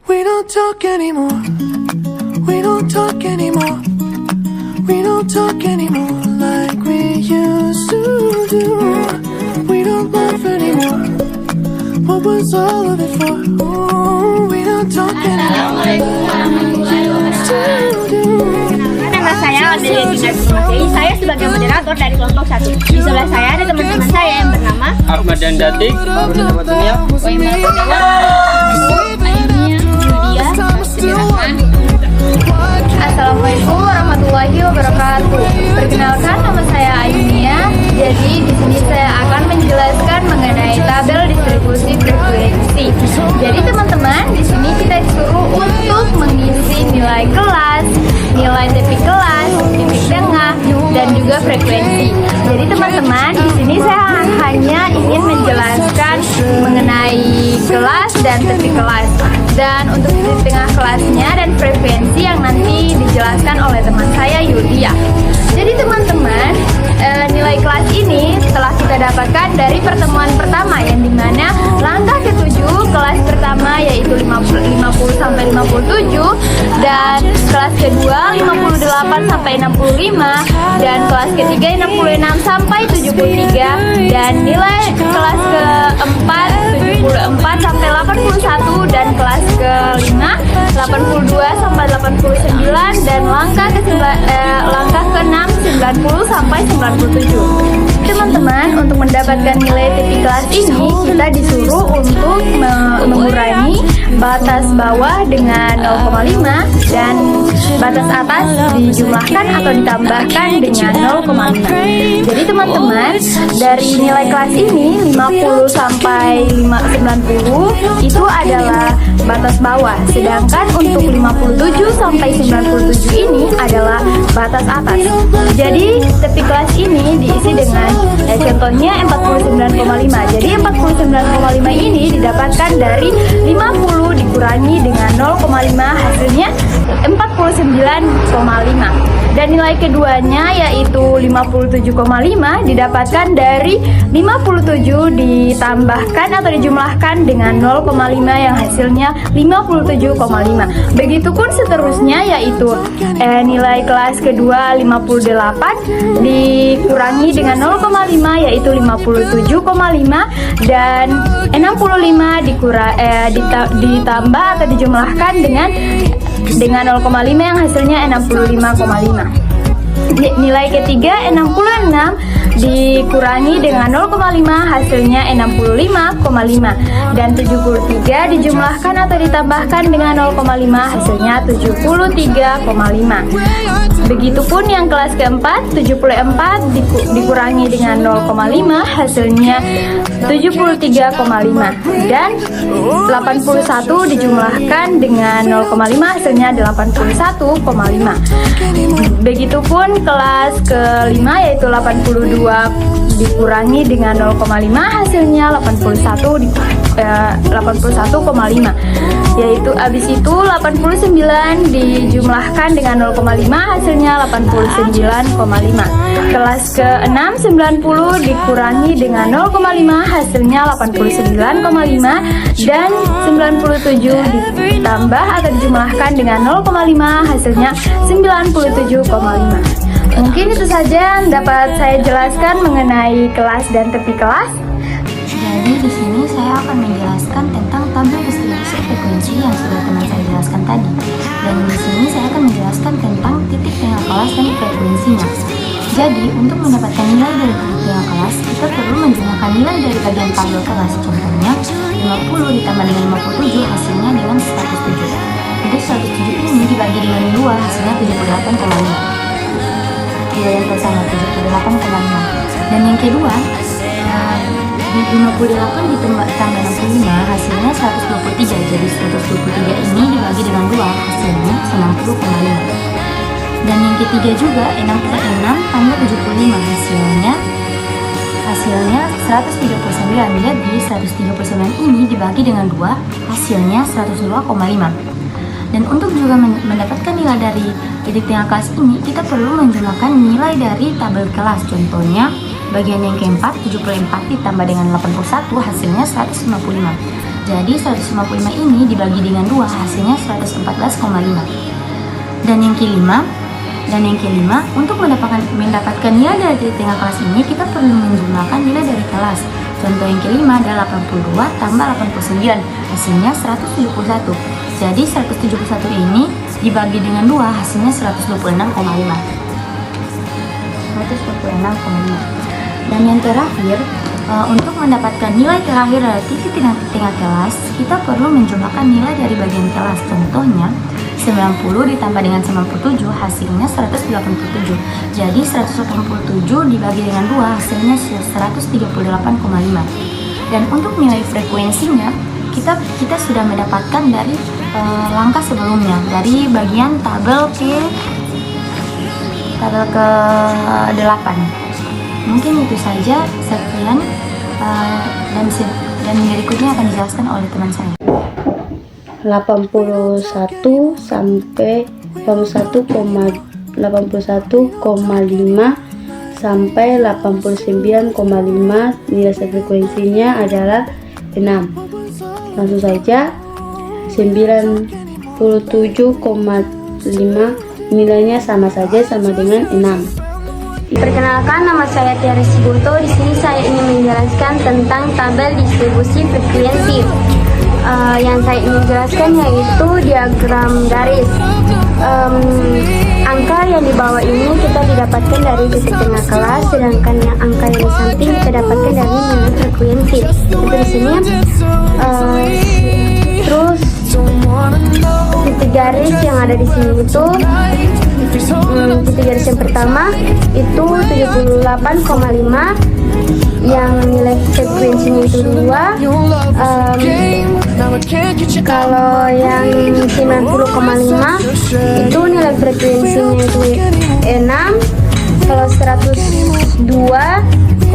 We don't talk anymore. We don't talk anymore. We don't talk anymore like we used to do. We don't laugh anymore. What was all of it for? Ooh, we don't talk anymore like we used to do. Nama saya Adelia Dina Sumantri. Saya sebagai moderator dari kelompok 1. Di sebelah saya ada teman-teman saya yang bernama Ahmad dan Datik, Assalamualaikum warahmatullahi wabarakatuh. Perkenalkan, nama saya Ayunia. Jadi di sini saya akan menjelaskan mengenai tabel distribusi frekuensi. Jadi teman-teman, di sini kita disuruh untuk mengisi nilai kelas, nilai titik kelas, titik tengah, dan juga frekuensi. Jadi teman-teman, di sini saya hanya ingin menjelaskan mengenai kelas dan titik kelas. Dan untuk titik tengah kelasnya dan frekuensi yang nanti dijelaskan oleh teman saya Yulia. Jadi teman-teman, nilai kelas ini telah kita dapatkan dari pertemuan pertama, yang dimana langkah ke-7 kelas pertama yaitu 50 sampai 57, dan kelas kedua 58 sampai 65, dan kelas ketiga 66 sampai 73, dan nilai kelas keempat 74 sampai 81, dan kelas kelima 82 sampai 89, dan langkah ke-6 90 sampai 97. Teman-teman, untuk mendapatkan nilai titik kelas ini kita disuruh untuk mengurangi batas bawah dengan 0,5 dan batas atas dijumlahkan atau ditambahkan dengan 0,5. Jadi teman-teman, dari nilai kelas ini 50 sampai 90 itu adalah batas bawah, sedangkan untuk 57 sampai 97 ini adalah batas atas. Jadi titik kelas ini diisi dengan contohnya 49,5. Jadi 49,5 ini didapatkan dari 50 dikurangi dengan 0,5, hasilnya 49,5. Dan nilai keduanya yaitu 57,5 didapatkan dari 57 ditambahkan atau dijumlahkan dengan 0,5 yang hasilnya 57,5. Begitupun seterusnya, yaitu nilai kelas kedua 58 dikurangi dengan 0,5 yaitu 57,5, dan 65 ditambah atau dijumlahkan dengan 0,5 yang hasilnya 65,5. Nilai ketiga 66 dikurangi dengan 0,5 hasilnya 65,5, dan 73 dijumlahkan atau ditambahkan dengan 0,5 hasilnya 73,5. Begitupun yang kelas keempat 74 dikurangi dengan 0,5 hasilnya 73,5, dan 81 dijumlahkan dengan 0,5 hasilnya 81,5. Begitupun kelas kelima yaitu 82 dikurangi dengan 0,5 hasilnya 81,5, yaitu habis itu 89 dijumlahkan dengan 0,5 hasilnya 89,5. Kelas ke-6 90 dikurangi dengan 0,5 hasilnya 89,5, dan 97 ditambah atau dijumlahkan dengan 0,5 hasilnya 97,5. Mungkin itu saja yang dapat saya jelaskan mengenai kelas dan tepi kelas. Jadi di sini saya akan menjelaskan tentang tabel distribusi frekuensi yang sudah teman saya jelaskan tadi. Dan di sini saya akan menjelaskan tentang titik tengah kelas dan frekuensinya. Jadi untuk mendapatkan nilai dari titik tengah kelas, kita perlu menjumlahkan nilai dari bagian tabel kelas. Contohnya 50 ditambah dengan 57 hasilnya dengan 107. Jadi 107 ini dibagi dengan 2 hasilnya 78,5. Yang pertama 78,5, dan yang kedua 58 ditambah 65 hasilnya 123. Jadi 123 ini dibagi dengan 2 hasilnya 90,5. Dan yang ketiga juga 66 tambah 75 hasilnya 139. Jadi 139 ini dibagi dengan 2 hasilnya 102,5. Dan untuk juga mendapatkan nilai dari titik tengah kelas ini, kita perlu menjumlahkan nilai dari tabel kelas. Contohnya bagian yang keempat 74 ditambah dengan 81 hasilnya 155. Jadi 155 ini dibagi dengan 2 hasilnya 114,5. Dan yang kelima, untuk mendapatkan nilai dari titik tengah kelas ini, kita perlu menjumlahkan nilai dari kelas. Contoh yang kelima adalah 82 tambah 89, hasilnya 171. Jadi 171 ini dibagi dengan 2 hasilnya 126,5. Dan yang terakhir, untuk mendapatkan nilai terakhir dari titik tengah kelas, kita perlu menjumlahkan nilai dari bagian kelas. Contohnya 90 ditambah dengan 97 hasilnya 187. Jadi 187 dibagi dengan 2 hasilnya 138,5. Dan untuk nilai frekuensinya kita sudah mendapatkan dari langkah sebelumnya, dari bagian tabel ke-8. Mungkin itu saja, sekian, dan berikutnya akan dijelaskan oleh teman saya. 81 sampai 81,5 sampai 89,5 nilai frekuensinya adalah 6. Langsung saja 97,5 nilainya sama saja, sama dengan 6. Perkenalkan, nama saya Tiara Sibuto. Di sini saya ingin menjelaskan tentang tabel distribusi frekuensi. Yang saya ingin jelaskan yaitu diagram garis. Angka yang di bawah ini kita didapatkan dari titik tengah kelas, sedangkan yang angka yang di samping kita dapatkan dari nilai frekuensi. Itu di sini. Terus titik garis yang ada di sini itu titik garis yang pertama itu 78,5, yang nilai frekuensinya itu 2. Kalau yang 90,5 itu nilai frekuensinya itu 6. Kalau 102,5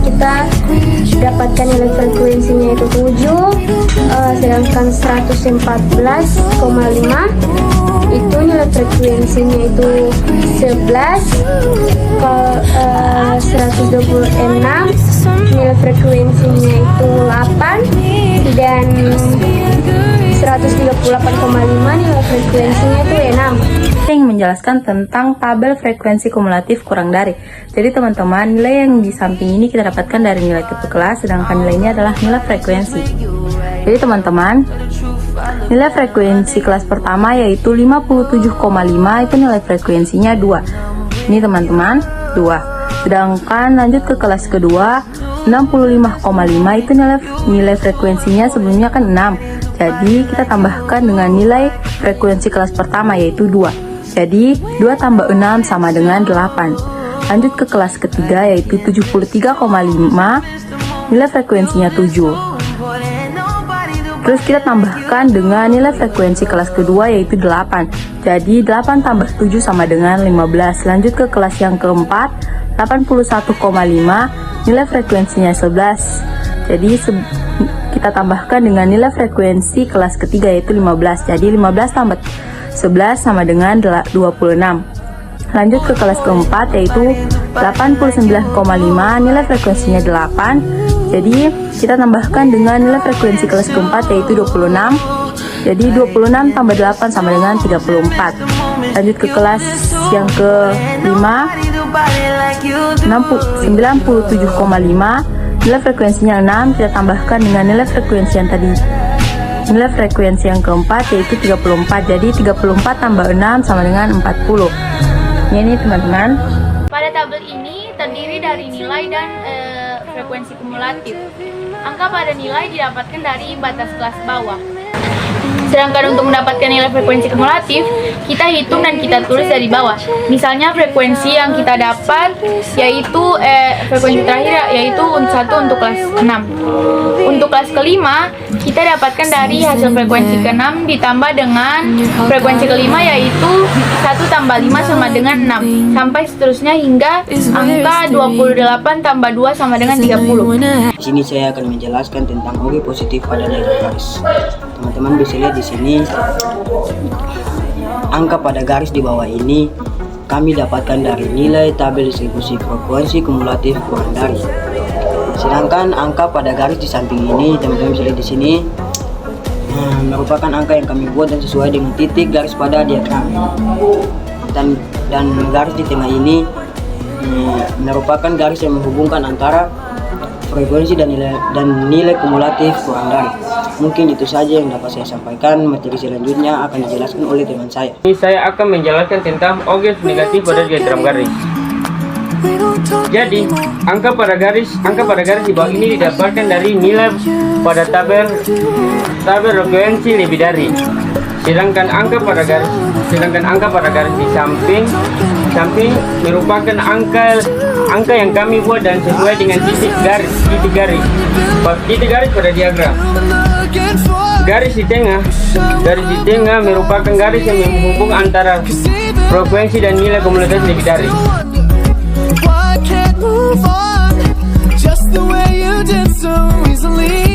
kita dapatkan nilai frekuensinya itu 7. Sedangkan 114,5 itu nilai frekuensinya itu 11. Kalau 126 nilai frekuensinya itu 8, dan 138,5 nilai frekuensinya itu 6. Yang menjelaskan tentang tabel frekuensi kumulatif kurang dari. Jadi teman-teman, nilai yang di samping ini kita dapatkan dari nilai tipe kelas, sedangkan nilainya adalah nilai frekuensi. Jadi teman-teman, nilai frekuensi kelas pertama yaitu 57,5 itu nilai frekuensinya 2. Ini teman-teman, 2. Sedangkan lanjut ke kelas kedua, 65,5 itu nilai frekuensinya sebelumnya kan 6. Jadi kita tambahkan dengan nilai frekuensi kelas pertama yaitu 2. Jadi 2 tambah 6 sama dengan 8. Lanjut ke kelas ketiga yaitu 73,5, nilai frekuensinya 7. Terus kita tambahkan dengan nilai frekuensi kelas kedua yaitu 8. Jadi 8 tambah 7 sama dengan 15. Lanjut ke kelas yang keempat, 81,5, nilai frekuensinya 11. Jadi kita tambahkan dengan nilai frekuensi kelas ketiga yaitu 15. Jadi 15 tambah 11 sama dengan 26. Lanjut ke kelas keempat yaitu 89,5, nilai frekuensinya 8. Jadi kita tambahkan dengan nilai frekuensi kelas keempat yaitu 26. Jadi 26 tambah 8 sama dengan 34. Lanjut ke kelas yang kelima, 97,5, nilai frekuensinya 6. Kita tambahkan dengan nilai frekuensi yang tadi, nilai frekuensi yang keempat yaitu 34. Jadi 34 tambah 6 sama dengan 40. Ini teman-teman. Pada tabel ini terdiri dari nilai dan frekuensi kumulatif. Angka pada nilai didapatkan dari batas kelas bawah. Sedangkan untuk mendapatkan nilai frekuensi kumulatif, kita hitung dan kita tulis dari bawah. Misalnya frekuensi yang kita dapat yaitu frekuensi terakhir yaitu 1 untuk kelas 6. Untuk kelas kelima, kita dapatkan dari hasil frekuensi ke-6 ditambah dengan frekuensi kelima yaitu 1 tambah 5 sama dengan 6. Sampai seterusnya hingga angka 28 tambah 2 sama dengan 30. Di sini saya akan menjelaskan tentang OB positif pada diagram garis. Teman-teman bisa lihat di sini angka pada garis di bawah ini kami dapatkan dari nilai tabel distribusi frekuensi kumulatif kurang dari. Sedangkan angka pada garis di samping ini, teman-teman bisa lihat di sini, merupakan angka yang kami buat dan sesuai dengan titik garis pada diagram. Dan garis di tengah ini merupakan garis yang menghubungkan antara frekuensi dan nilai kumulatif kurang dari. Mungkin itu saja yang dapat saya sampaikan. Materi selanjutnya akan dijelaskan oleh teman saya. Ini saya akan menjelaskan tentang OGF negatif pada diagram garis. Jadi, angka pada garis di bawah ini didapatkan dari nilai pada tabel frekuensi lebih dari. Sedangkan angka pada garis di samping merupakan angka yang kami buat dan sesuai dengan titik garis pada diagram. Garis di tengah merupakan garis yang menghubung antara frekuensi dan nilai kumulatif lebih dari. Why can't move on just the way you did so easily?